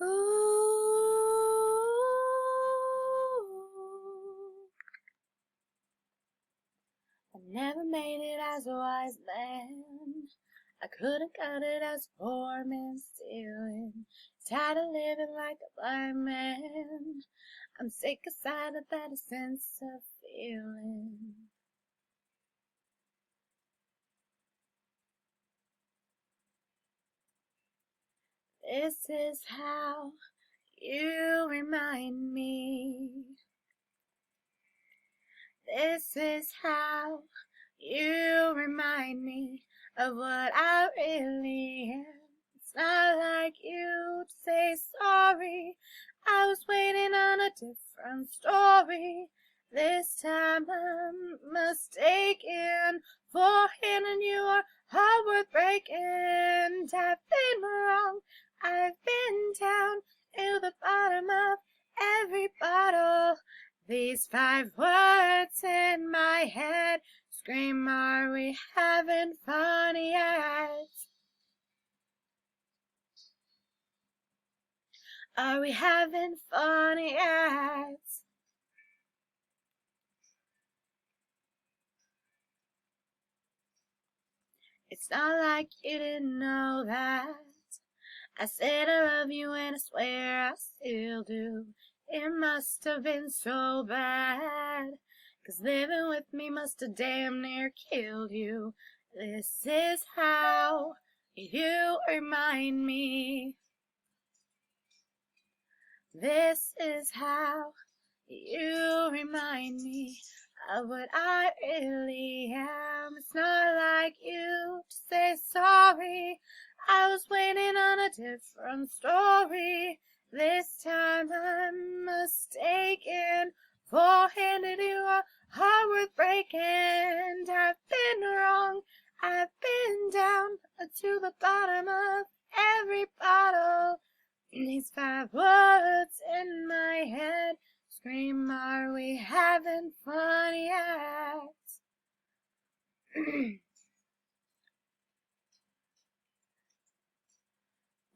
Ooh, I never made it as a wise man. I couldn't cut it as a poor man stealing. Tired of living like a blind man. I'm sick aside of that sense of feeling. This is how you remind me. This is how you remind me of what I really am. It's not like you to say sorry. I was waiting on a different story. This time I'm mistaken for handing you a heart worth breaking. I've been wrong. I've been down to the bottom of every bottle. These 5 words in my head scream, are we having fun yet? Are we having fun yet? It's not like you didn't know that. I said I love you and I swear I still do. It must have been so bad, 'cause living with me must have damn near killed you. This is how you remind me. This is how you remind me of what I really am. It's not like you to say sorry. I was waiting on a different story. This time I'm mistaken for handing you a heart worth breaking. I've been wrong. I've been down to the bottom of every bottle. These 5 words in my head scream, are we having fun yet?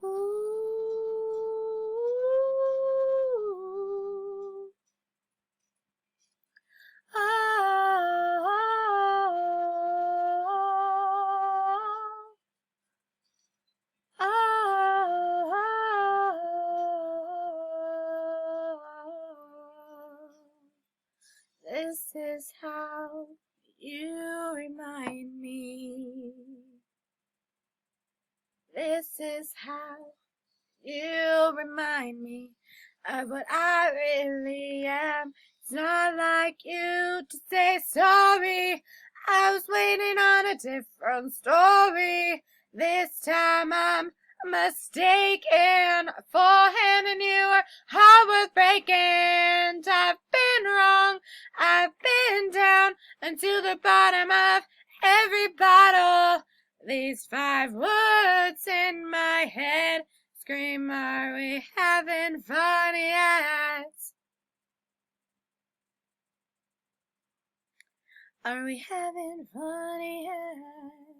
Ooh, oh, this is how you remind me. This is how you remind me of what I really am. It's not like you to say sorry. I was waiting on a different story. This time I'm mistaken for handing you a heart worth breaking. I've been wrong. I've been down to the bottom of every bottle. These 5 words in my head scream, are we having fun yet? Are we having fun yet?